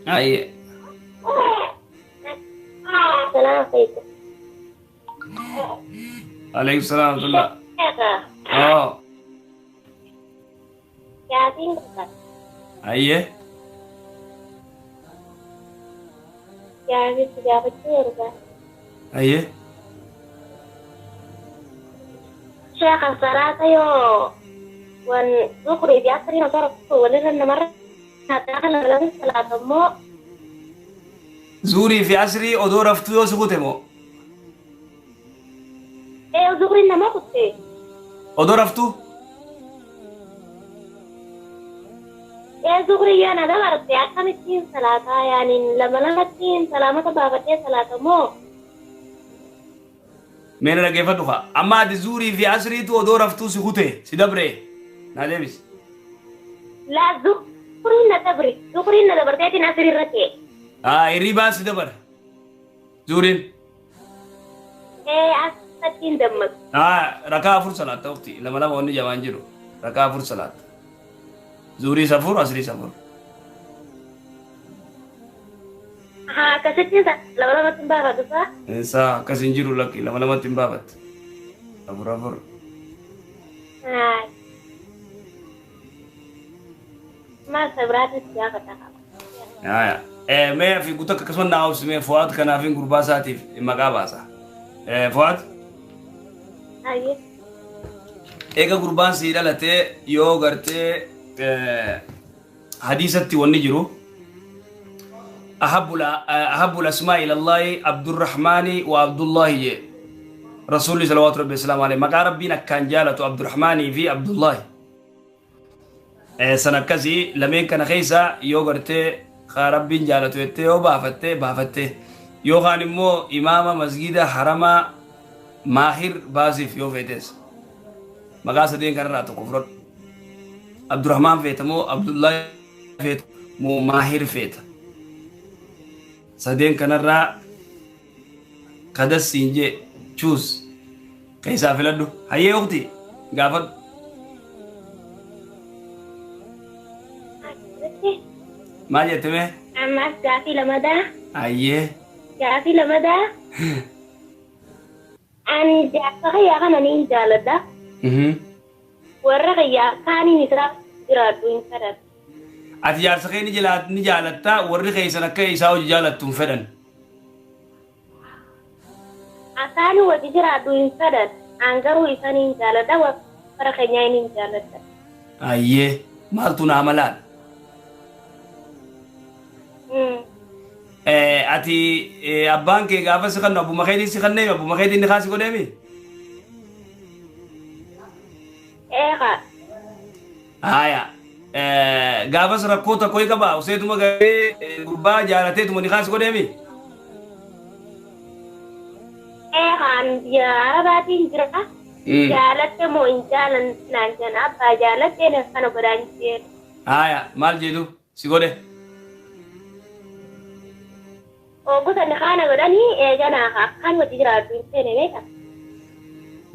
أي السلام عليكم. عليكم السلام ورحمة الله. كيف؟ آه قاعدين أيه قاعدين تجاب الشيرة. أيه شيخ الصلاة يو ونقري بيأثري نصرف ولنا مرة نتاخل لنا صلاة مو زوري في عصري أدور أفتو سكوتمو إيه ذكري إنما كنت أدور أفتو إيه ذكري أنا ده مرة بيأكل التين صلاة يعني لما لنا التين سلامة بابتي صلاة مو من رجع فتوها أما دي زوري في عصري تو أدور أفتو سكوته سيدبره نادمس لا ذكري إن دبرتي ناصري ركي الربا سيدبر زورين إيه أستين دمك ركع فر صلاة توقتي لما وني جوان جرو ركع فر صلاة زوري سفر عصري سفر ها كستين لما تنبه هذا إنسا كسنجرو لك لما تنبابت أفر أفر هاي ما سبرات السياقة ما في قلت لك كسمنا ناوس ما فؤاد كان في غرباساتي مقاباسا فؤاد أيه إيجا غربان سيرا لته يو غرتي حديثتي ونجرو أحب الأسماء إلى الله عبد الرحمن وعبد الله رسول الله صلوات ربي السلام عليه مقا ربنا كان جالة عبد الرحمن في عبد الله سنة كزي لمن كان خيسا يو غرتي خاربين جالة يتي يو بافتي يو خانمو إمام مسجد حرم ماهر بازف يو فيتس مقا سدين كان راتو كفرت عبد الرحمن فيتمو عبد الله فيتمو ماهر فيت سدين كان را قدس سينجي تشوز كيسا فلدو هيا أختي قافل ما جتمه أما كافي لمدى أيه كافي لمدى أن جاء يا كان نين جالدا ورقيا كاني نترا إرادوين فرد أتجار سخي نجالتا ورّي خيسنا كيساو جالتون فدن أكاني وتجرادوين فرد أنقروا إسانين جالدا ورقيا نين جالدا أيه مالتو نعملان ati abbaan kee gaafa si kannu abbuma keetiin si kannee abbuma keetiin ni kaasi godheemi Eeqa haya gaafa si rakkoo tokko qaba useetuma gahee gurbaa jaalateetuma ni kaasi godheemi eeqaan jaarabaatiin jira jaalatte moo hin jaalan naan jan abbaa jaalatte na kana godhaan jeeru haya maal jedhu si godhe Ogusa ni kana godhanii eeganaa akkaan wajji jiraatu hin feene beeka.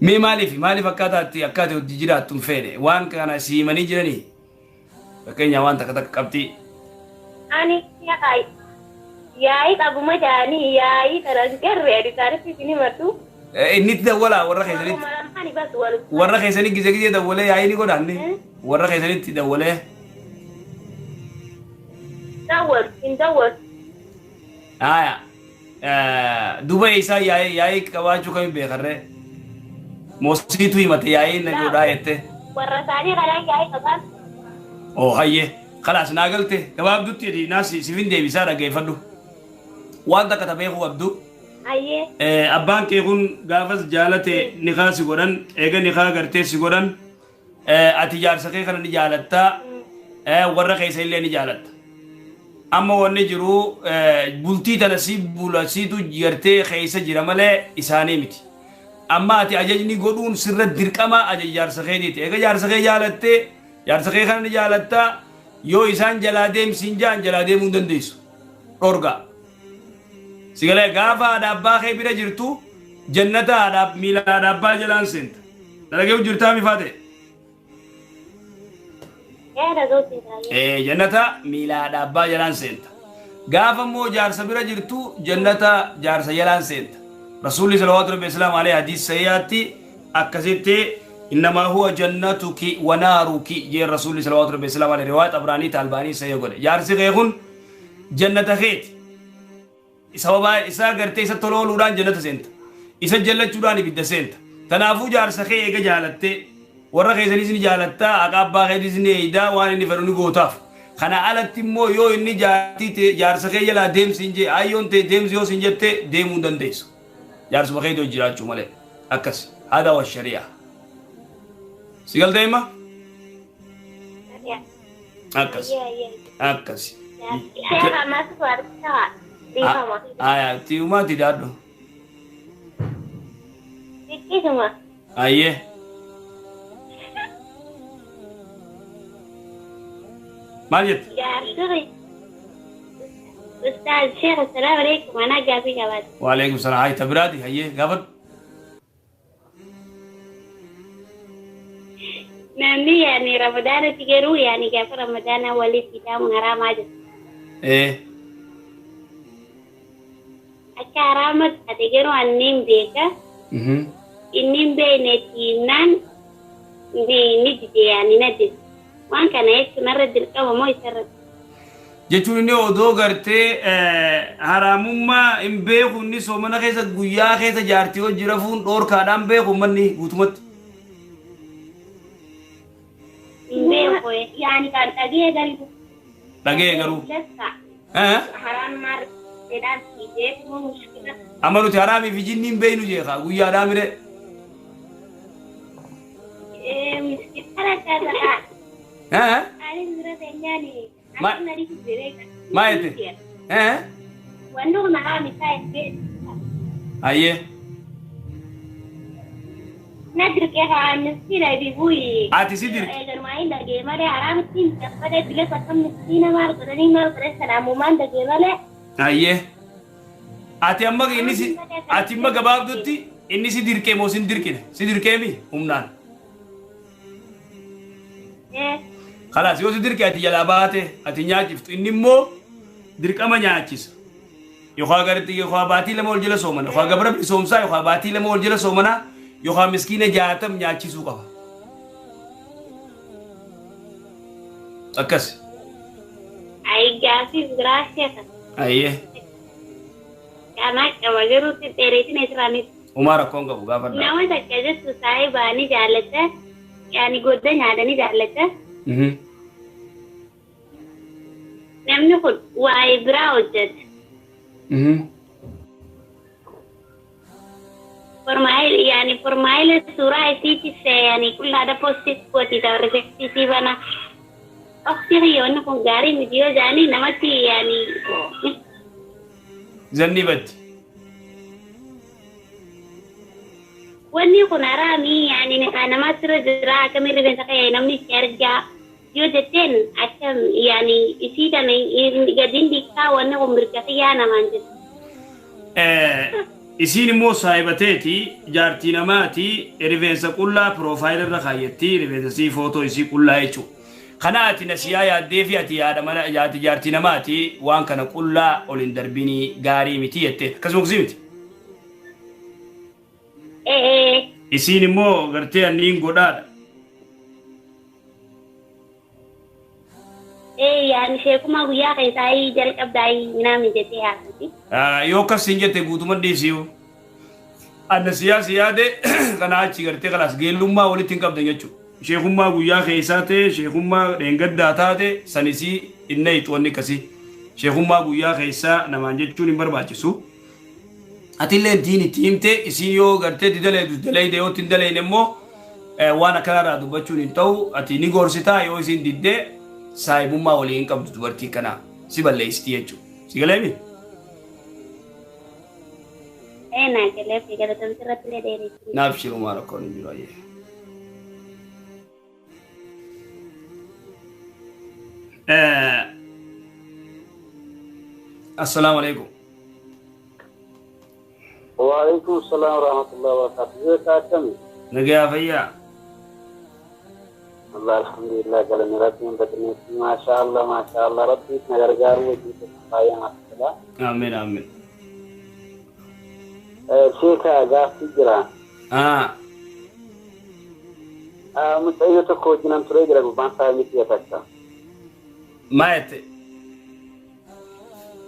Mee maaliif akkaataatti hojii jiraattu hin feene waan kana siimanii jiranii fakkeenya waan takka qabxii. Ani yaa'ii qabuma jaanii yaa'ii kanas garree adisaanitti isin himadhu. Inni itti dawwalaa warra keessanii gizee dawwalee yaa'ii ni godhanne warra keessanitti dawwalee. Dawwal hin dawwal. Haya Dubai isa yaa'ii qabaachuu kami beekarree moosiitu himate yaa'ii na godhaa jette. Warra isaanii kanaan yaa'ii qaban. Oo hayyee kalaas naa galte gabaabdutti naas sifin deebisaa dhageeffadhu waan takka beekuu qabdu. Hayyee. Abbaan kee kun gaafas jaalate niqaa si godhan eega niqaa gartee si godhan ati jaarsa kee kana ni jaalattaa warra keessa illee ni jaalatta. Amma wanni jiru bultii tana si bulasiitu gartee keessa jira malee isaanii miti. Amma ati ajajni godhuun sirra dirqama ajaj jaarsa keetiiti. Eega jaarsa kee jaalattee jaarsa kee kana ni jaalattaa yoo isaan jalaa deemsiin jaan jalaa deemuu hin dandeessu. Dhorgaa. Sigalee gaafa haadha abbaa kee bira jirtu jannata miila haadha abbaa jalaan seenta. Dalagee jirtaa mifaate. Jannata miila haadha abbaa jalaan seenta. قاف مو جار سبيرا جرتو جنة جار سيلان سنت رسول الله صلى الله عليه وسلم عليه حديث سياتي أكسيت إنما هو جنتك ونارك جي رسول الله صلى الله عليه وسلم عليه رواية أبراني تالباني سيقول جار سيغيخون جنة خيت سببا إسا قرتي إسا تلول ودان جنة سنت إسا جلة جداني بيد سنت تنافو جار سخي إيقا جالتي ورا خيساني سني جالتا أقابا خيدي سني إيدا واني نفروني قوتاف خنا على تيمو يو إني جاتي جار سخي يلا ديم سنجي آيون تي ديم زيو سنجبتي ديم ودن ديسو جار سبخي دو جرات شمالي أكس هذا هو الشريعة سيقل دايما أكس أكس Saya masuk warga. تيوما تدادو Iki semua. أيه ماليت Ya, sorry. Ustaz Syekh, Assalamualaikum. Mana gabi kawan? وعليكم السلام هاي تبرادي هيه قبل Nanti ya nih Ramadan 3 ru ya nih kapan Ramadan wali kita mengharam aja. ايه Acara mat ada kira anim beka. Inim be netinan ini dia ni nanti. Wan kana itu naradil kamu mau isyarat. jechuun inni odoo gartee haramummaa hin beeku inni soomana keessa guyyaa keessa jaartii hojii rafuun dhoorkaadhaan beeku manni guutumatti. Beko yani kan tadi dari Dhagee garuu. lessa. Haram mar edan ide mau muskila. Amma nuti haraamii fi jinni hin beeynu jeeqa guyyaadhaa mire. Miskitara kata. Ani sudah tanya nih. Ma- Aku nari bereka. Maayete. Wando na kami saya ke. Ayyee. Nadir ke ha miskila di bui. Ati si dirqi. Egan main da ge mare haram tin pada bila sakam miskina mar kodani mar kore salamu man da ge male. Ayyee. Ati amma inni si ati amma gabaabdutti inni si dirqee moo sin dirqine si dirqeemi humnaan. خلاص يوسف درك أتي جلاباته أتي ناجف إني مو درك أما ناجس يخا قرتي يخا باتي لما ولجلا سومنا يخا قبر سومسا يخا باتي لما ولجلا سومنا يخا مسكين جاتم ناجس وقفا أكس Ay gafi gracias. أيه Karena kemarin itu teresin esrani. وما ركون قبو غافر Nama sakit susah bani jalata. Yani goda nyada ni jalata. Namni kun waay brawjat. Formail yani formail surah itu yani kul ada postis buat kita refleksi bana. Oksigen kun gari video jani namati yani. زنبت Wani kun arami yani kana masro jira kami reben sakay namni kerja. Yo jeten akan yani isi dan gadin dikka wani kun berkaya namanjit. isiin immoo saahibateeti jaartii namaati rifeensa qullaa piroofaayil irra kaayyetti rifeensa sii footoo isii qullaa jechuudha. Kana ati nasiyaa yaaddee fi ati yaada mana yaati jaartii namaati waan kana qullaa ol hin darbinii gaarii miti jettee akkasuma kusii miti. Isiin immoo gartee anniin godhaadha. Yani sheekuma guyyaa keessaa jalqabdaa namni jettee haasati. Yoo akkas hin jette guutuma dhiisiyu. Adda siyaasa yaade kana achi gartee kalaas geellummaa walitti hin qabdan jechuudha. Sheekummaa guyyaa keessaa ta'e sheekummaa dheengaddaa taate sanisii inni ixoonni akkasii. Sheekummaa guyyaa keessaa namaan jechuun hin barbaachisu. Atillee diin itti himte isiin yoo gartee didalee yoo ittiin daleen immoo waan akkanarraa dubbachuun hin ta'u ati ni gorsitaa yoo isiin diddee saahibummaa waliin qabdu dubartii kana si balleessitii jechuudha. Si galeemi? Naa galee fi galatamsi irratti illee dheeressi. Naaf shirumaa rakkoon hin jiru ayyee. السلام عليكم. وعليكم السلام ورحمة الله وبركاته. ازيك يا كمي؟ نجا فيا. الله الحمد لله قال ربي بدني ما شاء الله ما شاء الله ربي نجار وجهك jiraadha. Amin amin. Sheeka gaaffii jira. Mucayyoo tokko wajjinan turee jira gubbaan isaa miti takka. Maayete.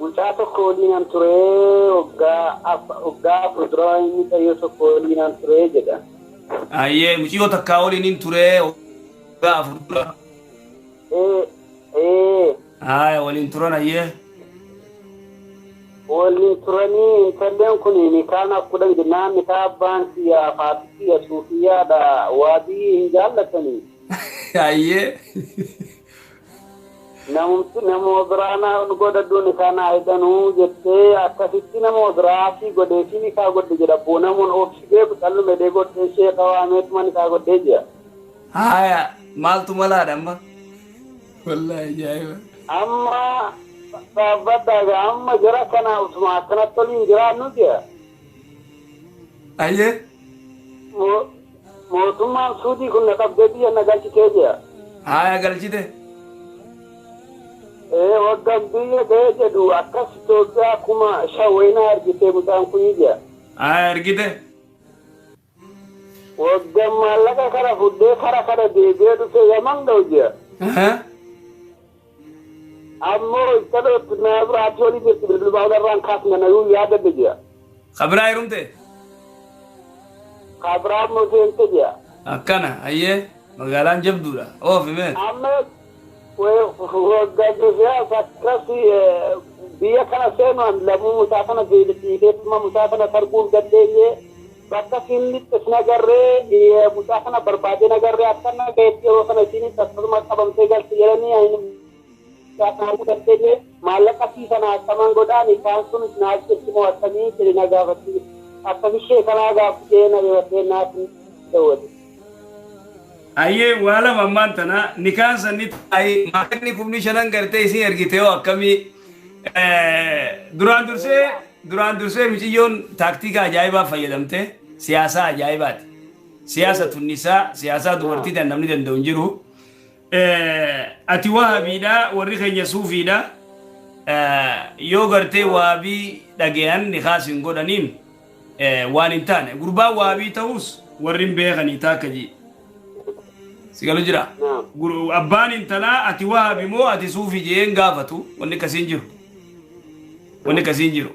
Mucaa tokko waliinan turee waggaa afur dura mucayyoo tokko waliinan turee jedha. Ayyee mucayyoo takkaa waliin turee waggaa afur dura. Aya waliin turan ayyee. Waliin turanii intalleen kun nikaan akkudhan jennaan nikaa abbaan siyaa faatisiya suufiyaadha waabii hin jaallatanii. Ayyee. Nama biraana godhadhu nikaan aaydanuu jettee akkasitti nama biraati godheefi nikaa godhe jedha boonamuun oofsi beeku callume dee godhee ishee qawaameetuma nikaa godhee jira. Aya maaltu malaadha amma. Wallahi ajaa'iba. Amma dhaabbadhaaga amma jira kana utuma akkanatti waliin jiraannu jira. Ayyee. Mootummaan suudii kun na qabdee biyya na galchitee jira. Aya galchite. Waggaan biyya ga'ee jedhu akkas Itoophiyaa akkuma shawweenaa argitee mucaan kun jira. Aya argite. Waggaan maallaqa kana fuddee kara deebi'ee dhufee yaman ga'u jira. Ammoo ittalooti na biraati olii jirti bilbilbaa irraan kaasna na yuu yaadadde jira. Kabraa hirumte. Kabraa ammoo seente jira. Akkana ayyee magaalaan jabduudha. Oofime. Amma waggaa siyaasa akkasi biyya kana seenuun lamuu mucaa kana beelisiifeetuma mucaa kana tarbuun dandeenye bakka siinittis nagarree mucaa kana barbaadee nagarree akkana ga'eetti yeroo kana isiinis akkasuma qabamtee galti jedhanii Aku terjadi malah kasih sana teman godaan ikan sun naik semua kami jadi naga pasti apa bisa kalau agak punya naga naga itu. Aye wala mamman tana nikaan sanit ay maakni kumni shanan garte isin ergiteo akkami duraan dursee miciyyoon taaktika ajaa'ibaa fayyadamte siyaasa ajaa'ibaati. Siyaasa tunnisaa siyaasa dubartii tan namni danda'u hin jiru. Ati wahabiidha warri keenya suufiidha yoo gartee wahabii dhageyan nikaasin godhaniin waan hin taane gurbaa wahabii ta'us warri hin beekanii taakka jii sigalu jira abbaan intalaa ati wahabi moo ati suufi jeen gaafatu wanni kasiin jiru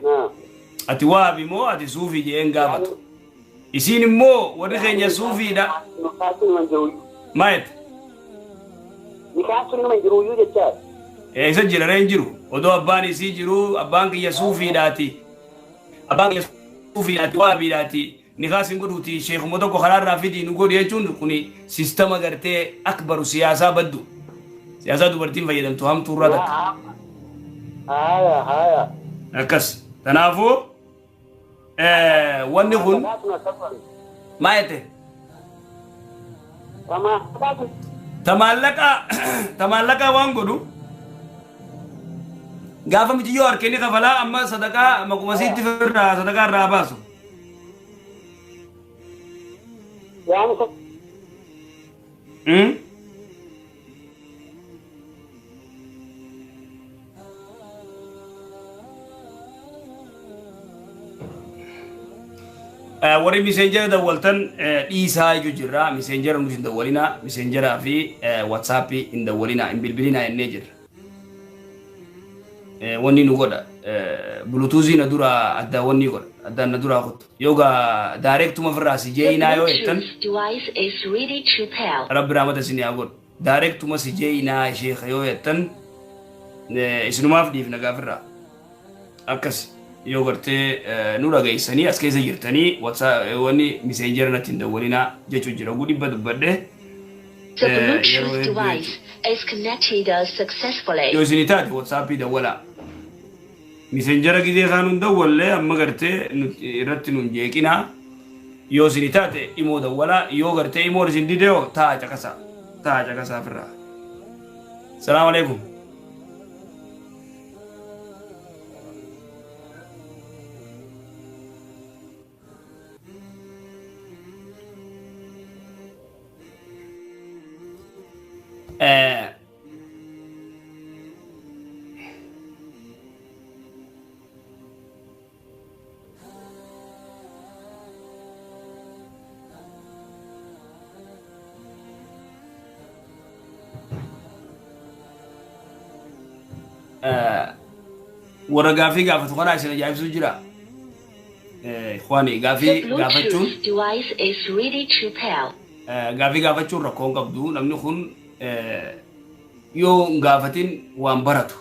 ati wahabi moo ati suufi jeen gaafatu isiin immoo warri keenya suufiidha maayet Nikaasun nama jiru yuu jechaa. Isa jirareen jiru. Odoo abbaan isii jiru abbaan kiyya suufiidhaati. Abbaan kiyya suufiidhaati waabiidhaati. Nikaasin godhuuti sheekuma tokko karaarraa fidii nu godhu jechuun kuni sistama gartee akbaru siyaasaa baddu. Siyaasaa dubartiin fayyadamtu hamtuurraa takka. Haya. Akkas. Kanaafuu wanni kun maal jette? Tamallaqa waan godhu gaafa miti yoo harkeenni kafalaa amma sadaqaa makuma siitti firraa sadaqaa irraa baasu. warri messenger dawwaltan dhiisaa iyyuu jirra messenger nuti hin dawwalina messengeraa fi whatsapp hin dawwalina hin bilbilina jennee jirra wanni nu godha bluetooth na dura adda wanni godha adda na dura kuttu yoga direct ma firraa si jeeyinaa yoo jettan rabbi rahmata isin yaa godhu direct ma si jeeyinaa sheekha yoo jettan isinumaaf dhiifna gaafirraa akkas yoo gartee nu dhageessanii as keessa jirtanii wanni messenger natti hin dawwalinaa jechuu jira gudibba dubbadhe The Bluetooth device is connected successfully. Yo isini taate WhatsApp dawwala. Messenger gidee kaanun dawwalle amma gartee irratti nun jeeqina. Yo isini taate imo dawwala yo gartee imo isin dideo taa caqasa firra. Assalamu alaikum. warra gaafii gaafatu kanaa isin ajaa'ibsuu jira. Ikhwaani The gaafii gaafachuun Bluetooth device is ready to pair. gaafii gaafachuun rakkoo hin qabdu namni kun yoo hin gaafatin waan baratu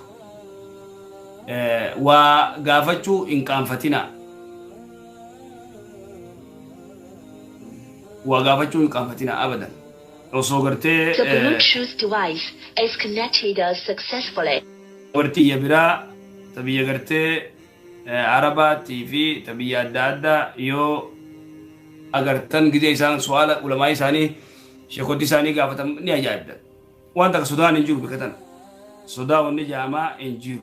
waa gaafachuu hin qaanfatina waa gaafachuu hin qaanfatina abadan osoo gartee The Bluetooth device is connected successfully. wartiyya biraa tabiyya gartee Arabaatii fi tabiyya adda addaa yoo agartan gizee isaan su'aala ulamaa isaanii sheekoti isaanii gaafatan ni ajaa'ibdan waan takka sodaan hin jiru bikatan sodaa wanni jaamaa hin jiru